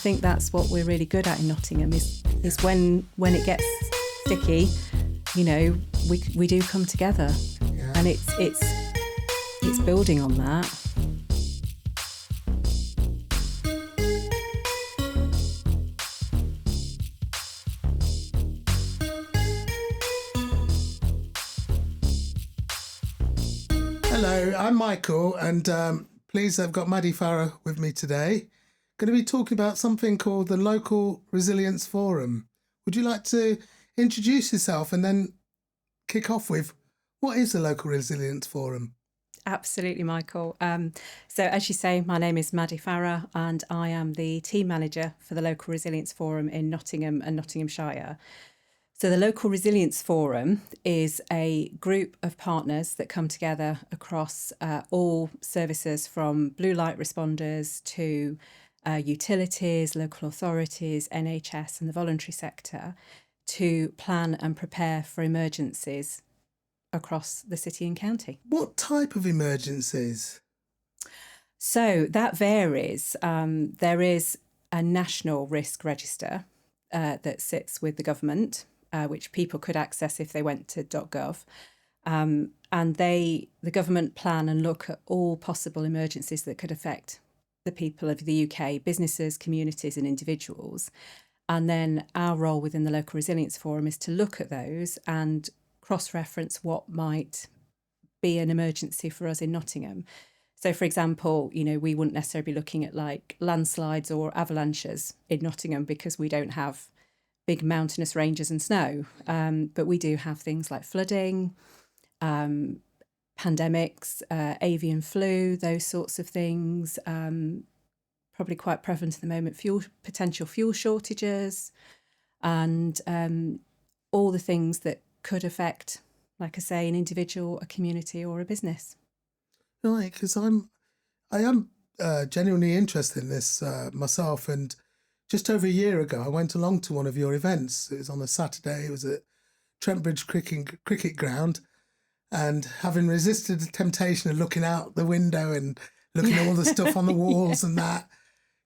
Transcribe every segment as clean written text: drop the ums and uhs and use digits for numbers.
think that's what we're really good at in Nottingham is when it gets sticky, we do come together, and it's building on that. Hello, I'm Michael, and please, I've got Madi Farrar with me today. Going to be talking about something called the Local Resilience Forum. Would you like to introduce yourself and then kick off with what is the Local Resilience Forum? Absolutely, Michael. So as you say, my name is Madi Farrar, and I am the team manager for the Local Resilience Forum in Nottingham and Nottinghamshire. So the Local Resilience Forum is a group of partners that come together across all services, from blue light responders to utilities, local authorities, NHS and the voluntary sector, to plan and prepare for emergencies across the city and county. What type of emergencies? So that varies. There is a national risk register that sits with the government, which people could access if they went to .gov. And the government plan and look at all possible emergencies that could affect the people of the UK, businesses, communities and individuals. And then our role within the Local Resilience Forum is to look at those and cross-reference what might be an emergency for us in Nottingham. So, for example, we wouldn't necessarily be looking at like landslides or avalanches in Nottingham because we don't have big mountainous ranges and snow. But we do have things like flooding, pandemics, avian flu, those sorts of things. Probably quite prevalent at the moment, potential fuel shortages, and all the things that could affect, like I say, an individual, a community or a business. Right, because I am genuinely interested in this myself, and just over a year ago I went along to one of your events. It was on a Saturday. It was at Trent Bridge cricket ground, and having resisted the temptation of looking out the window and looking at all the stuff on the walls and that,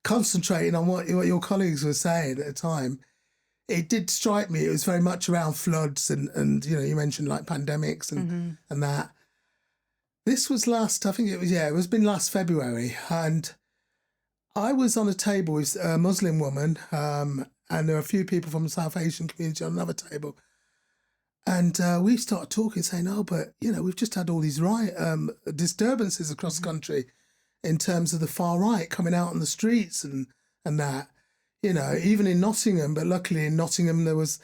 concentrating on what your colleagues were saying at the time, it did strike me. It was very much around floods and you mentioned like pandemics and that. This was it was been last February, and I was on a table with a Muslim woman, and there were a few people from the South Asian community on another table. And we started talking, saying, but, we've just had all these disturbances across the country in terms of the far right coming out on the streets and that, even in Nottingham. But luckily in Nottingham, there was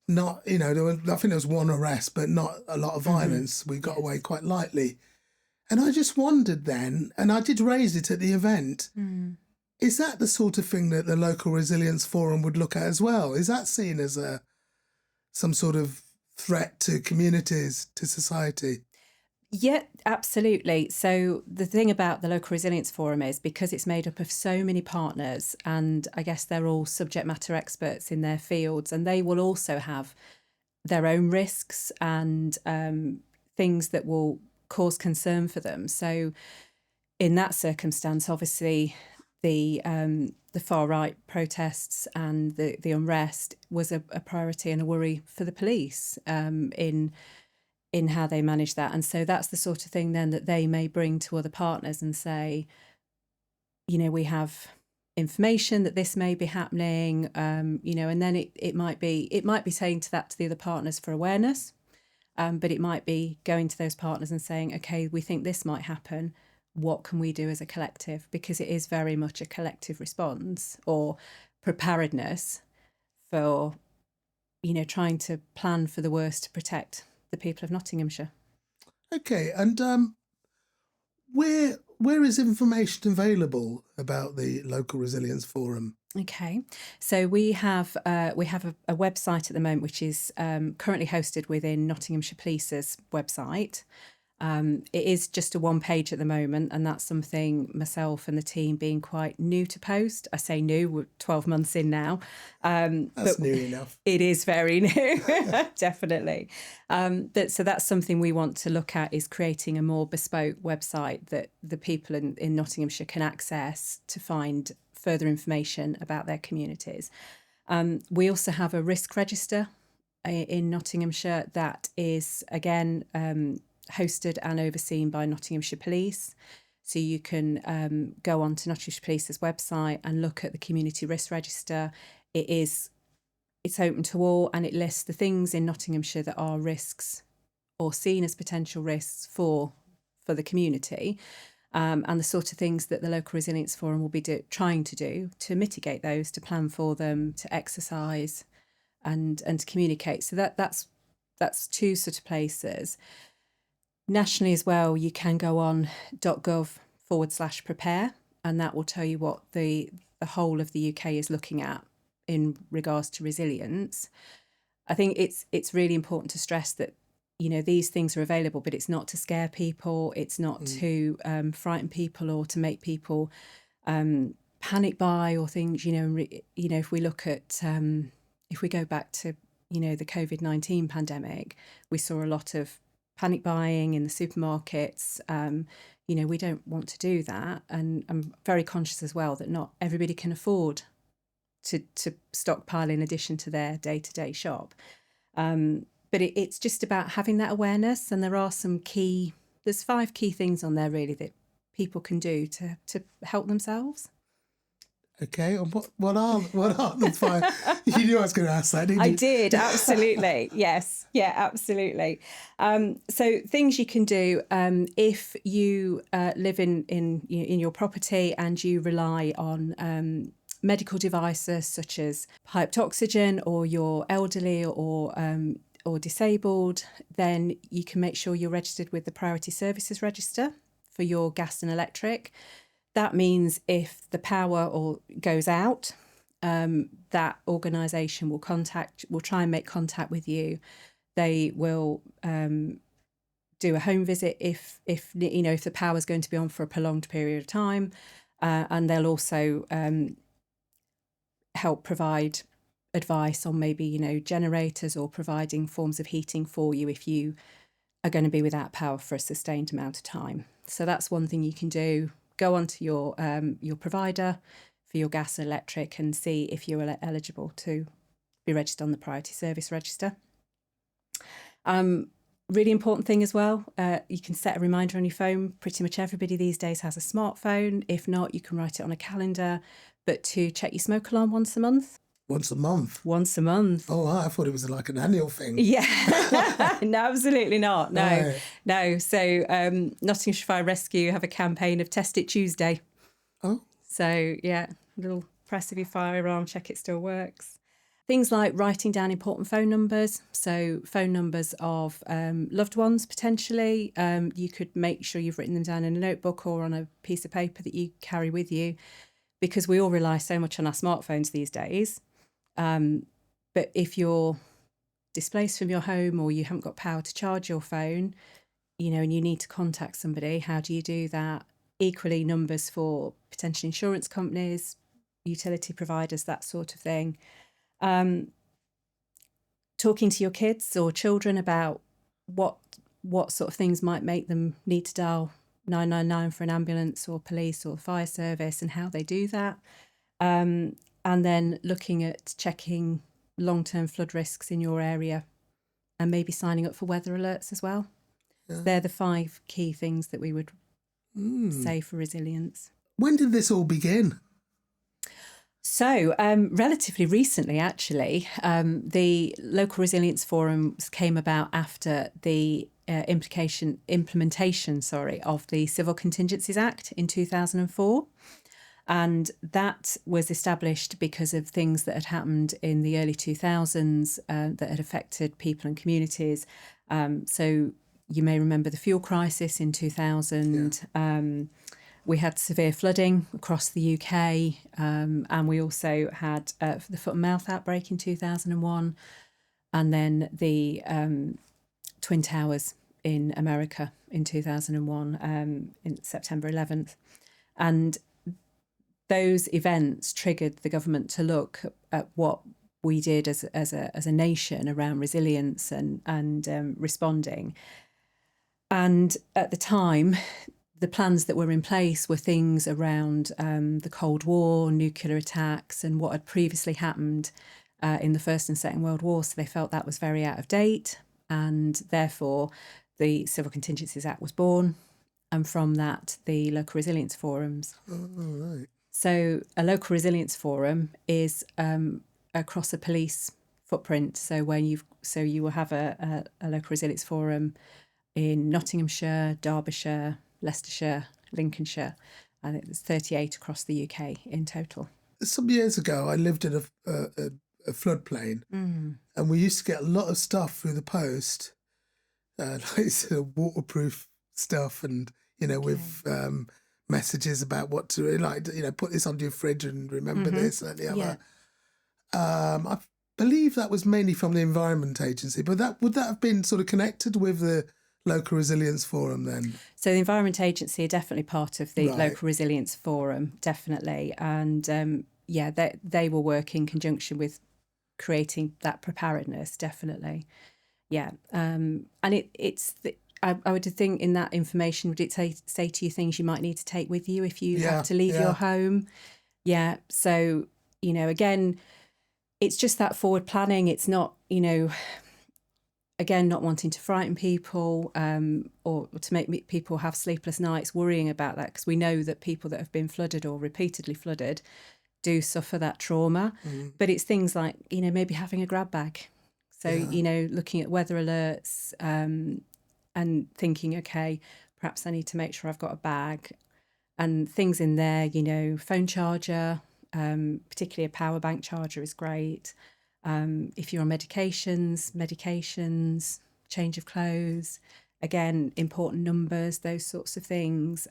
not, I think there was one arrest, but not a lot of violence. We got away quite lightly. And I just wondered then, and I did raise it at the event, is that the sort of thing that the Local Resilience Forum would look at as well? Is that seen as some sort of threat to communities, to society? Yeah, absolutely. So the thing about the Local Resilience Forum is because it's made up of so many partners, and I guess they're all subject matter experts in their fields, and they will also have their own risks and things that will cause concern for them. So in that circumstance, obviously, the far right protests and the unrest was a priority and a worry for the police in how they manage that. And so that's the sort of thing then that they may bring to other partners and say, we have information that this may be happening, and then it might be saying to the other partners for awareness, but it might be going to those partners and saying, okay, we think this might happen. What can we do as a collective? Because it is very much a collective response or preparedness for, trying to plan for the worst to protect the people of Nottinghamshire. Okay, and where is information available about the Local Resilience Forum? Okay, so we have a website at the moment which is currently hosted within Nottinghamshire Police's website. It is just a one page at the moment, and that's something myself and the team being quite new to post. I say new, we're 12 months in now. That's new enough. It is very new, definitely. But so that's something we want to look at, is creating a more bespoke website that the people in Nottinghamshire can access to find further information about their communities. We also have a risk register in Nottinghamshire that is, again, hosted and overseen by Nottinghamshire Police. So you can go on to Nottinghamshire Police's website and look at the community risk register. It's open to all, and it lists the things in Nottinghamshire that are risks or seen as potential risks for the community, and the sort of things that the Local Resilience Forum will be trying to do to mitigate those, to plan for them, to exercise and to communicate. So that's two sort of places. Nationally as well, you can go on .gov/prepare, and that will tell you what the whole of the UK is looking at in regards to resilience. I think it's really important to stress that, you know, these things are available, but it's not to scare people. It's not to frighten people or to make people panic buy or things. You know, if we look at if we go back to, you know, the COVID-19 pandemic, we saw a lot of panic buying in the supermarkets. You know, we don't want to do that, and I'm very conscious as well that not everybody can afford to stockpile in addition to their day-to-day shop. But it's just about having that awareness, and there's 5 key things on there really that people can do to help themselves. Okay, and what are the 5? You knew I was going to ask that, didn't you? I did, absolutely. Yes, yeah, absolutely. So things you can do if you live in your property and you rely on medical devices such as piped oxygen, or you're elderly or disabled, then you can make sure you're registered with the Priority Services Register for your gas and electric. That means if the power goes out, that organisation will try and make contact with you. They will do a home visit if the power is going to be on for a prolonged period of time, and they'll also help provide advice on maybe, you know, generators or providing forms of heating for you if you are going to be without power for a sustained amount of time. So that's one thing you can do. Go onto your provider for your gas and electric and see if you're eligible to be registered on the Priority Service Register. Really important thing as well, you can set a reminder on your phone. Pretty much everybody these days has a smartphone. If not, you can write it on a calendar, but to check your smoke alarm once a month. Once a month? Once a month. Oh, I thought it was like an annual thing. Yeah. No, absolutely not. No, Right. no. So Nottinghamshire Fire Rescue have a campaign of Test It Tuesday. Oh. So, yeah, a little press of your fire alarm, check it still works. Things like writing down important phone numbers. So phone numbers of loved ones, potentially. You could make sure you've written them down in a notebook or on a piece of paper that you carry with you, because we all rely so much on our smartphones these days. But if you're displaced from your home or you haven't got power to charge your phone, you know, and you need to contact somebody, how do you do that? Equally, numbers for potential insurance companies, utility providers, that sort of thing. Talking to your kids or children about what sort of things might make them need to dial 999 for an ambulance or police or fire service and how they do that. And then looking at checking long-term flood risks in your area and maybe signing up for weather alerts as well. Yeah. They're the 5 key things that we would say for resilience. When did this all begin? So, relatively recently, actually, the Local Resilience Forums came about after the implementation of the Civil Contingencies Act in 2004. And that was established because of things that had happened in the early 2000s that had affected people and communities. So you may remember the fuel crisis in 2000. Yeah. We had severe flooding across the UK, and we also had the foot and mouth outbreak in 2001, and then the Twin Towers in America in 2001, in September 11th. And those events triggered the government to look at what we did as a nation around resilience and responding. And at the time, the plans that were in place were things around the Cold War, nuclear attacks, and what had previously happened in the First and Second World War. So they felt that was very out of date, and therefore the Civil Contingencies Act was born. And from that, the local resilience forums. Oh, right. So a local resilience forum is across a police footprint. So you will have a local resilience forum in Nottinghamshire, Derbyshire, Leicestershire, Lincolnshire, and it's 38 across the UK in total. Some years ago, I lived in a floodplain, and we used to get a lot of stuff through the post, like sort of waterproof stuff, and with messages about what to put this onto your fridge and remember this and the other. I believe that was mainly from the Environment Agency, but would that have been sort of connected with the Local Resilience Forum then? So the Environment Agency are definitely part of the Local Resilience Forum, definitely. And they will work in conjunction with creating that preparedness, definitely. Yeah. And I would think in that information, would it say to you things you might need to take with you if you have to leave your home? Yeah. So, again, it's just that forward planning. It's not, again, not wanting to frighten people or to make people have sleepless nights worrying about that, because we know that people that have been flooded or repeatedly flooded do suffer that trauma. But it's things like, maybe having a grab bag. So, looking at weather alerts and thinking, okay, perhaps I need to make sure I've got a bag and things in there, phone charger, particularly a power bank charger is great. If you're on medications, change of clothes, again, important numbers, those sorts of things.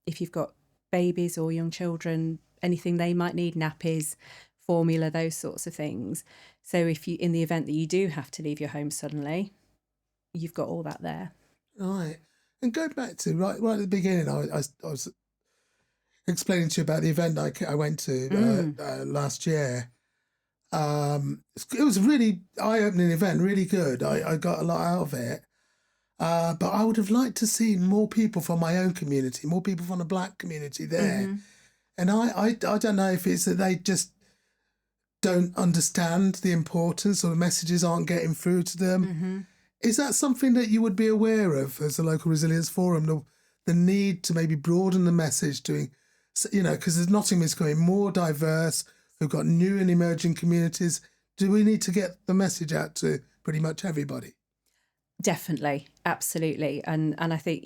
If you've got babies or young children, anything they might need, nappies, formula, those sorts of things. So if you, in the event that you do have to leave your home suddenly, you've got all that there. Right. And going back to right at the beginning, I was explaining to you about the event I went to last year. It was a really eye-opening event, really good. I got a lot out of it. But I would have liked to see more people from my own community, more people from the Black community there. And I don't know if it's that they just don't understand the importance, or the messages aren't getting through to them. Is that something that you would be aware of as a Local Resilience Forum, the need to maybe broaden the message to, because Nottingham is becoming more diverse, we've got new and emerging communities. Do we need to get the message out to pretty much everybody? Definitely, absolutely. And I think,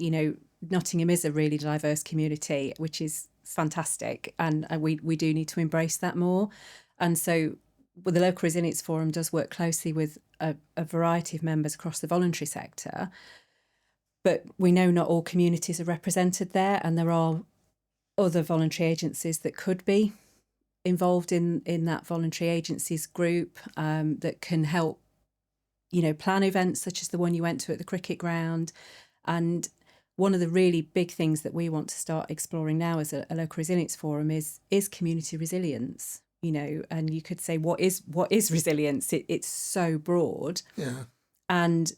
Nottingham is a really diverse community, which is fantastic. And we do need to embrace that more. And so the Local Resilience Forum does work closely with a variety of members across the voluntary sector. But we know not all communities are represented there, and there are other voluntary agencies that could be involved in that voluntary agencies group that can help, plan events such as the one you went to at the cricket ground. And one of the really big things that we want to start exploring now as a Local Resilience Forum is community resilience. And you could say, what is resilience? It's so broad. Yeah. And,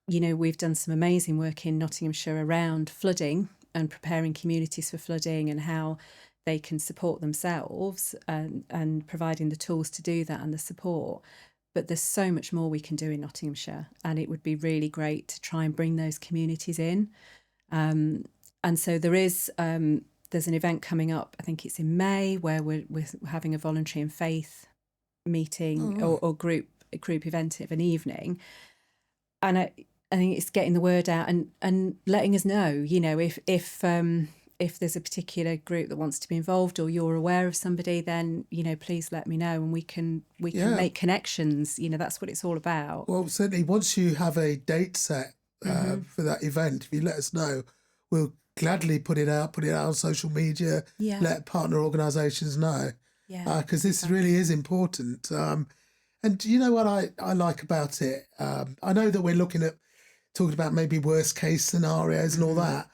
we've done some amazing work in Nottinghamshire around flooding and preparing communities for flooding and how they can support themselves and providing the tools to do that and the support. But there's so much more we can do in Nottinghamshire, and it would be really great to try and bring those communities in. And so there's an event coming up, I think it's in May, where we're having a voluntary and faith meeting or group event of an evening. And I think it's getting the word out and letting us know, if there's a particular group that wants to be involved, or you're aware of somebody, then, please let me know, and we can make connections. That's what it's all about. Well, certainly once you have a date set for that event, if you let us know, we'll gladly put it out on social media, let partner organisations know, because this really is important. And you know what I like about it? I know that we're talking about maybe worst case scenarios and all that,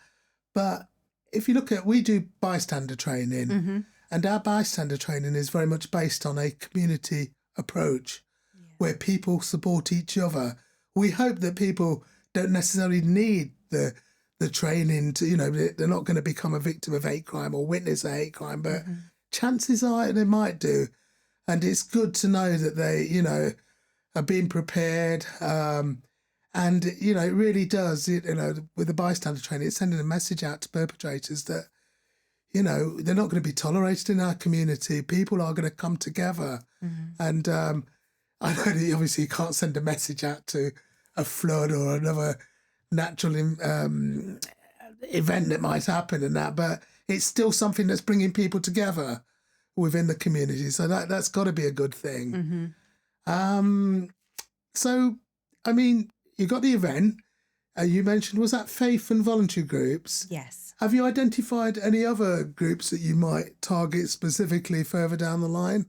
but if you look at, we do bystander training, and our bystander training is very much based on a community approach where people support each other. We hope that people don't necessarily need the the training to, they're not going to become a victim of hate crime or witness a hate crime, but chances are they might do. And it's good to know that they, are being prepared. And, it really does, with the bystander training, it's sending a message out to perpetrators that, they're not going to be tolerated in our community. People are going to come together. And I know that obviously you can't send a message out to a flood or another natural event that might happen and that, but it's still something that's bringing people together within the community. So that's got to be a good thing. So, I mean, you got the event. You mentioned, was that faith and voluntary groups? Yes. Have you identified any other groups that you might target specifically further down the line?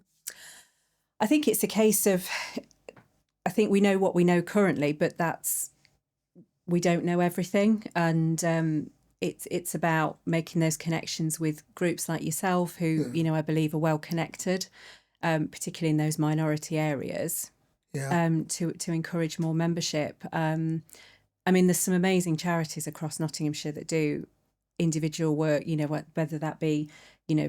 I think it's a case of, I think we know what we know currently, but we don't know everything. And it's about making those connections with groups like yourself who, I believe are well connected, particularly in those minority areas, to encourage more membership. I mean, there's some amazing charities across Nottinghamshire that do individual work, whether that be,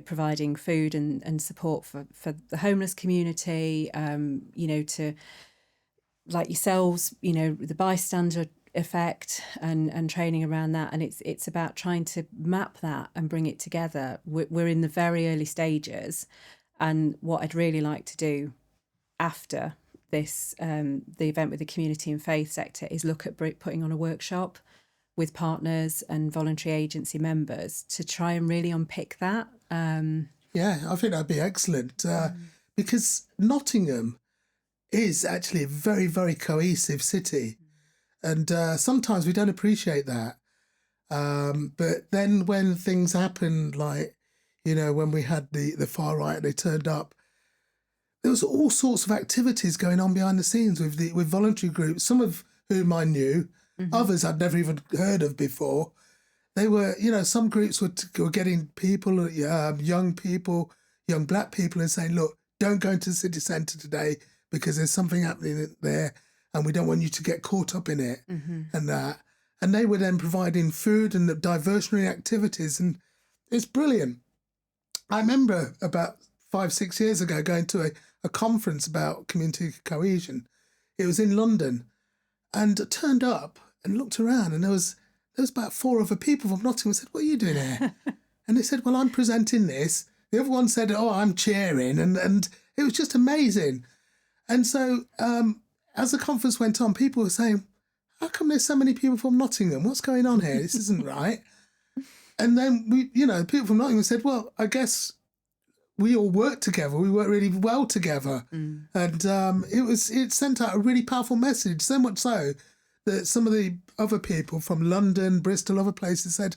providing food and support for the homeless community, to, like yourselves, the bystander effect and training around that. And it's about trying to map that and bring it together. We're in the very early stages. And what I'd really like to do after this, the event with the community and faith sector, is look at putting on a workshop with partners and voluntary agency members to try and really unpick that. I think that'd be excellent because Nottingham is actually a very, very cohesive city. And sometimes we don't appreciate that. But then when things happen, like, when we had the far right, they turned up, there was all sorts of activities going on behind the scenes with voluntary groups, some of whom I knew, others I'd never even heard of before. They were, some groups were getting people, young people, young black people, and saying, look, don't go into the city centre today because there's something happening there and we don't want you to get caught up in it and that. And they were then providing food and diversionary activities, and it's brilliant. I remember about 5-6 years ago going to a conference about community cohesion. It was in London, and I turned up and looked around, and there was about 4 other people from Nottingham. I said, what are you doing here? And they said, well, I'm presenting this. The other one said, oh, I'm cheering. And it was just amazing. And so as the conference went on, people were saying, how come there's so many people from Nottingham? What's going on here? This isn't right. And then people from Nottingham said, well, I guess we all work together. We work really well together. And it sent out a really powerful message, so much so that some of the other people from London, Bristol, other places said,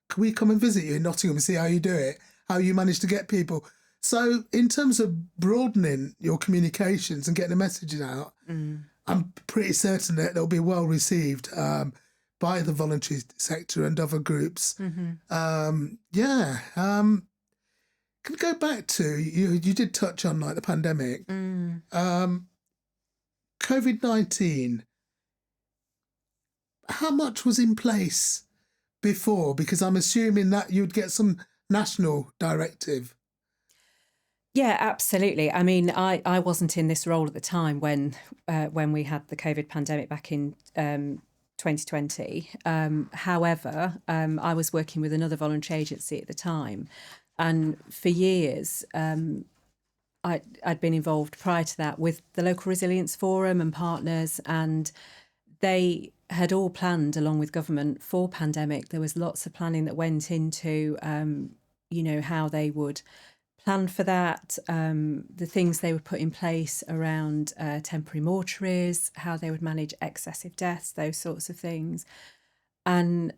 can we come and visit you in Nottingham and see how you do it, how you manage to get people? So in terms of broadening your communications and getting the messages out, I'm pretty certain that they'll be well received by the voluntary sector and other groups. Can we go back to, you did touch on like the pandemic. COVID-19, how much was in place before? Because I'm assuming that you'd get some national directive. Yeah, absolutely. I mean, I wasn't in this role at the time when we had the COVID pandemic back in 2020. However, I was working with another voluntary agency at the time. And for years, I'd been involved prior to that with the Local Resilience Forum and partners, and they had all planned along with government for pandemic. There was lots of planning that went into, how they would plan for that, the things they would put in place around temporary mortuaries, how they would manage excessive deaths, those sorts of things. And,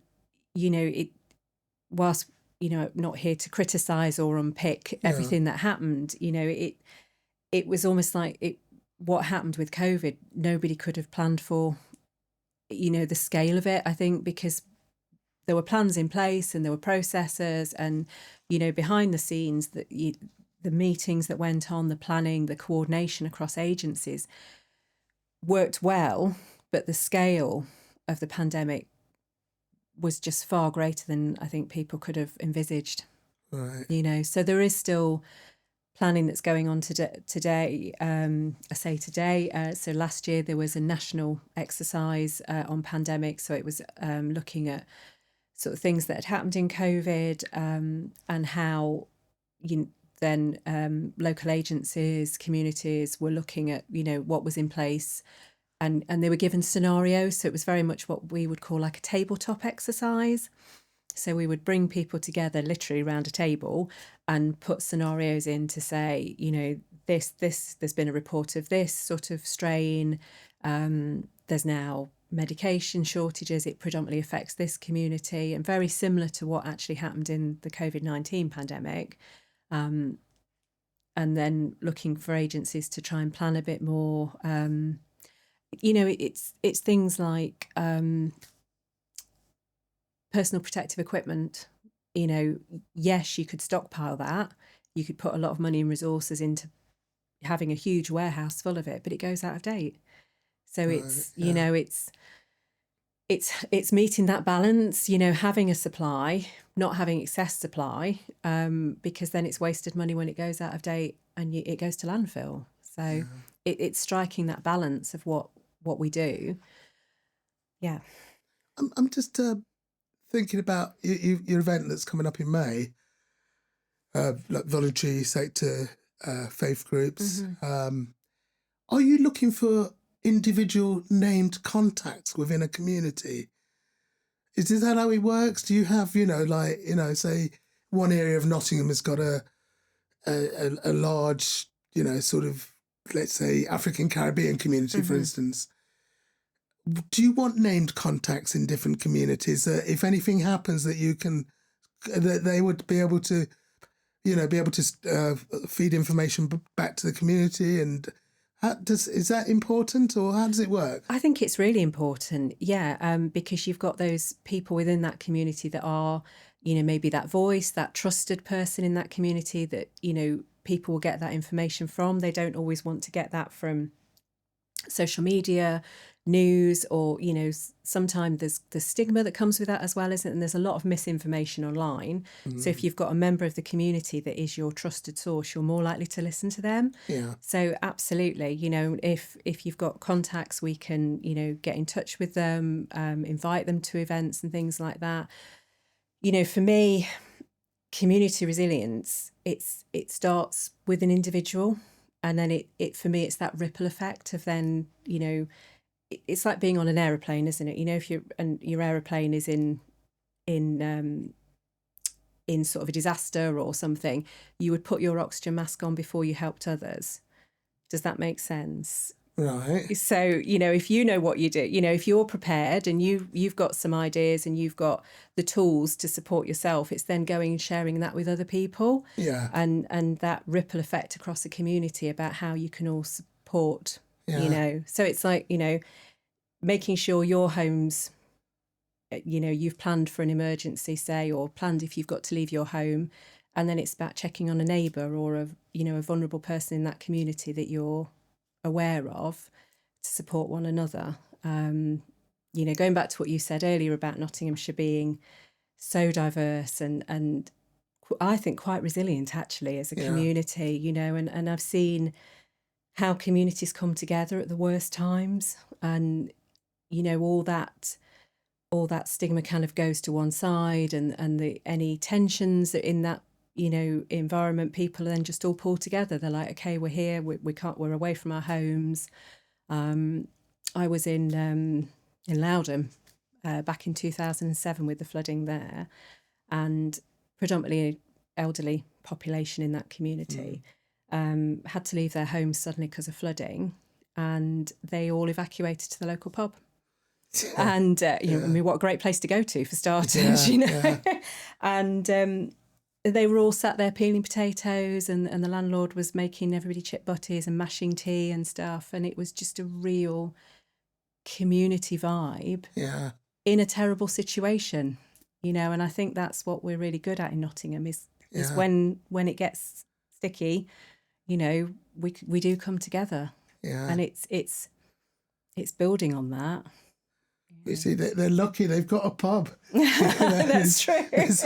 whilst, not here to criticise or unpick everything that happened, it was almost like what happened with COVID, nobody could have planned for, the scale of it, I think, because there were plans in place and there were processes and, behind the scenes, the meetings that went on, the planning, the coordination across agencies worked well, but the scale of the pandemic was just far greater than I think people could have envisaged. Right. You know, so there is still planning that's going on today. I say today. So last year there was a national exercise on pandemic. So it was looking at sort of things that had happened in COVID, and how then local agencies, communities were looking at, you know, what was in place, and they were given scenarios. So it was very much what we would call like a tabletop exercise. So we would bring people together literally around a table and put scenarios in to say, you know, this there's been a report of this sort of strain. There's now medication shortages. It predominantly affects this community, and very similar to what actually happened in the COVID-19 pandemic. And then looking for agencies to try and plan a bit more. You know, it's things like personal protective equipment. You know, yes, you could stockpile that. You could put a lot of money and resources into having a huge warehouse full of it, but it goes out of date. So it's, you know, it's meeting that balance, you know, having a supply, not having excess supply, because then it's wasted money when it goes out of date and it goes to landfill. So it's striking that balance of what we do. Yeah. I'm just thinking about your event that's coming up in May, like voluntary sector, faith groups. Are you looking for individual named contacts within a community? Is that how it works? Do you have, you know, like, you know, say one area of Nottingham has got a large, you know, sort of, let's say, African Caribbean community, for instance. Do you want named contacts in different communities? If anything happens, that they would be able to, you know, feed information back to the community. And is that important, or how does it work? I think it's really important, yeah, because you've got those people within that community that are, you know, maybe that voice, that trusted person in that community that, you know, people will get that information from. They don't always want to get that from social media, news, or, you know, sometimes there's the stigma that comes with that as well, isn't it? And there's a lot of misinformation online. So if you've got a member of the community that is your trusted source, you're more likely to listen to them. Yeah. So absolutely, you know, if you've got contacts, we can, you know, get in touch with them, invite them to events and things like that. You know, for me, community resilience, it starts with an individual, and then it for me, it's that ripple effect of then, you know, it's like being on an aeroplane, isn't it? You know, if your aeroplane is in sort of a disaster or something, you would put your oxygen mask on before you helped others. Does that make sense? Right. So, you know, if you know what you do, you know, if you're prepared and you've got some ideas and you've got the tools to support yourself, it's then going and sharing that with other people. Yeah. And that ripple effect across the community about how you can all support, you know. So it's like, you know, making sure your home's, you know, you've planned for an emergency, say, or planned if you've got to leave your home. And then it's about checking on a neighbour or a vulnerable person in that community that you're aware of, to support one another. You know, going back to what you said earlier about Nottinghamshire being so diverse and I think quite resilient actually as a community, you know, and I've seen how communities come together at the worst times, and, you know, all that stigma kind of goes to one side, and any tensions in that, you know, environment, people are then just all pulled together. They're like, okay, we're here, we're away from our homes. I was in Loudham back in 2007 with the flooding there, and predominantly elderly population in that community had to leave their homes suddenly because of flooding, and they all evacuated to the local pub. And you know, I mean, what a great place to go to for starters, you know. And they were all sat there peeling potatoes, and the landlord was making everybody chip butties and mashing tea and stuff, and it was just a real community vibe in a terrible situation, you know. And I think that's what we're really good at in Nottingham is when it gets sticky, you know, we do come together, and it's building on that. You see, they're lucky they've got a pub. That's true. There's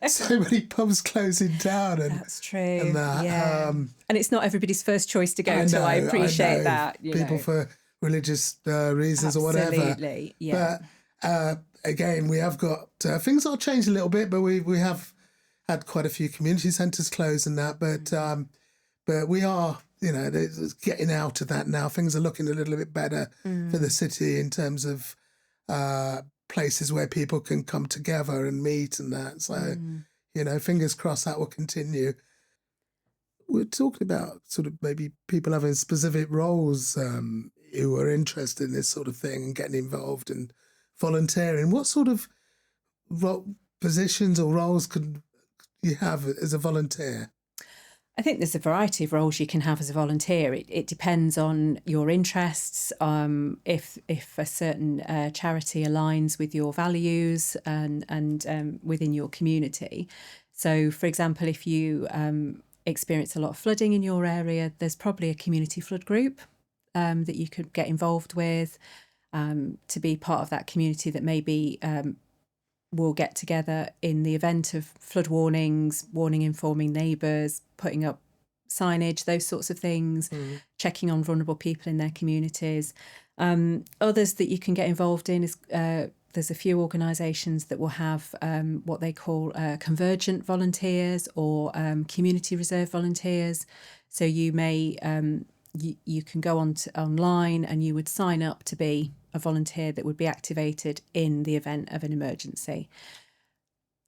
so many pubs closing down. And That's true. And that, yeah. And it's not everybody's first choice to go to. I appreciate that. People for religious reasons or whatever. Absolutely, yeah. But again, we have got things are changed a little bit, but we have had quite a few community centres close and that. But we are, getting out of that now. Things are looking a little bit better for the city in terms of places where people can come together and meet and that. So, fingers crossed that will continue. We're talking about sort of maybe people having specific roles who are interested in this sort of thing and getting involved and volunteering. What sort of positions or roles could you have as a volunteer? I think there's a variety of roles you can have as a volunteer. It depends on your interests. If a certain charity aligns with your values and within your community. So, for example, if you experience a lot of flooding in your area, there's probably a community flood group that you could get involved with to be part of that community that maybe will get together in the event of flood warnings, informing neighbours, putting up signage, those sorts of things, checking on vulnerable people in their communities. Others that you can get involved in is there's a few organisations that will have what they call convergent volunteers or community reserve volunteers. So you may you can go online and you would sign up to be a volunteer that would be activated in the event of an emergency.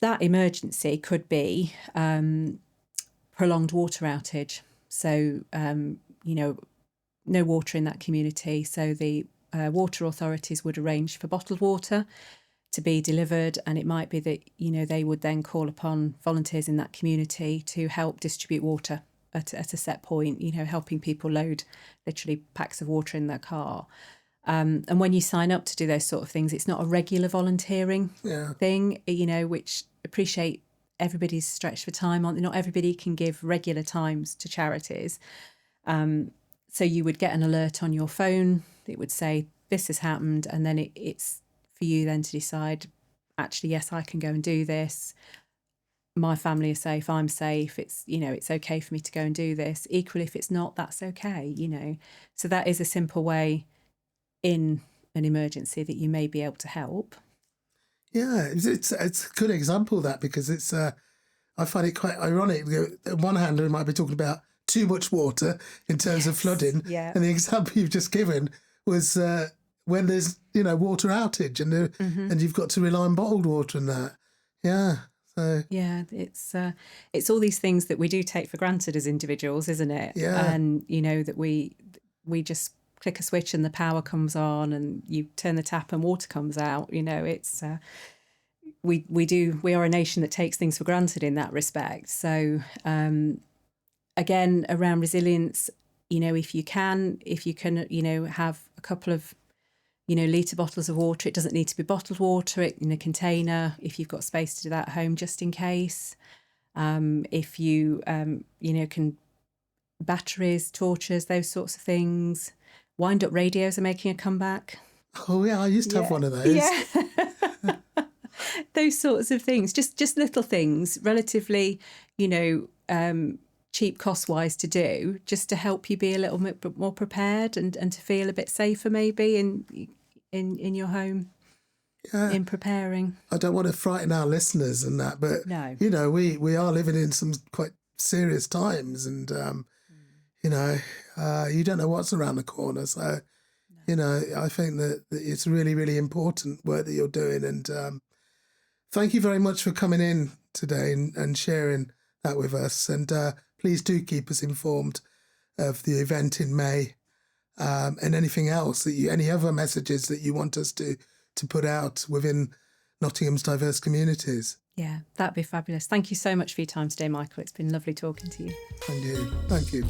That emergency could be prolonged water outage. So, no water in that community. So the water authorities would arrange for bottled water to be delivered. And it might be that, they would then call upon volunteers in that community to help distribute water at a set point, helping people load literally packs of water in their car. And when you sign up to do those sort of things, it's not a regular volunteering thing, which appreciate everybody's stretched for time on. Not everybody can give regular times to charities. So you would get an alert on your phone. It would say, this has happened. And then it's for you then to decide, actually, yes, I can go and do this. My family is safe, I'm safe. It's, it's okay for me to go and do this. Equally, if it's not, that's okay, So that is a simple way in an emergency that you may be able to help. Yeah, it's a good example of that because it's I find it quite ironic. On one hand, we might be talking about too much water in terms of flooding, and the example you've just given was when there's water outage and you've got to rely on bottled water and that. Yeah. So yeah, it's all these things that we do take for granted as individuals, isn't it? Yeah. And that we just click a switch and the power comes on and you turn the tap and water comes out. It's we are a nation that takes things for granted in that respect. So again, around resilience, if you can have a couple of litre bottles of water. It doesn't need to be bottled water in a container if you've got space to do that at home, just in case. If you can, batteries, torches, those sorts of things. Wind-up radios are making a comeback. Oh, yeah, I used to have one of those. Yeah. Those sorts of things, just little things, relatively, cheap cost-wise to do, just to help you be a little bit more prepared and to feel a bit safer maybe in your home in preparing. I don't want to frighten our listeners and that, but, no. We are living in some quite serious times and, you don't know what's around the corner. So, I think that it's really, really important work that you're doing. And thank you very much for coming in today and sharing that with us. And please do keep us informed of the event in May and anything else, any other messages that you want us to put out within Nottingham's diverse communities. Yeah, that'd be fabulous. Thank you so much for your time today, Michael. It's been lovely talking to you. And you. Thank you.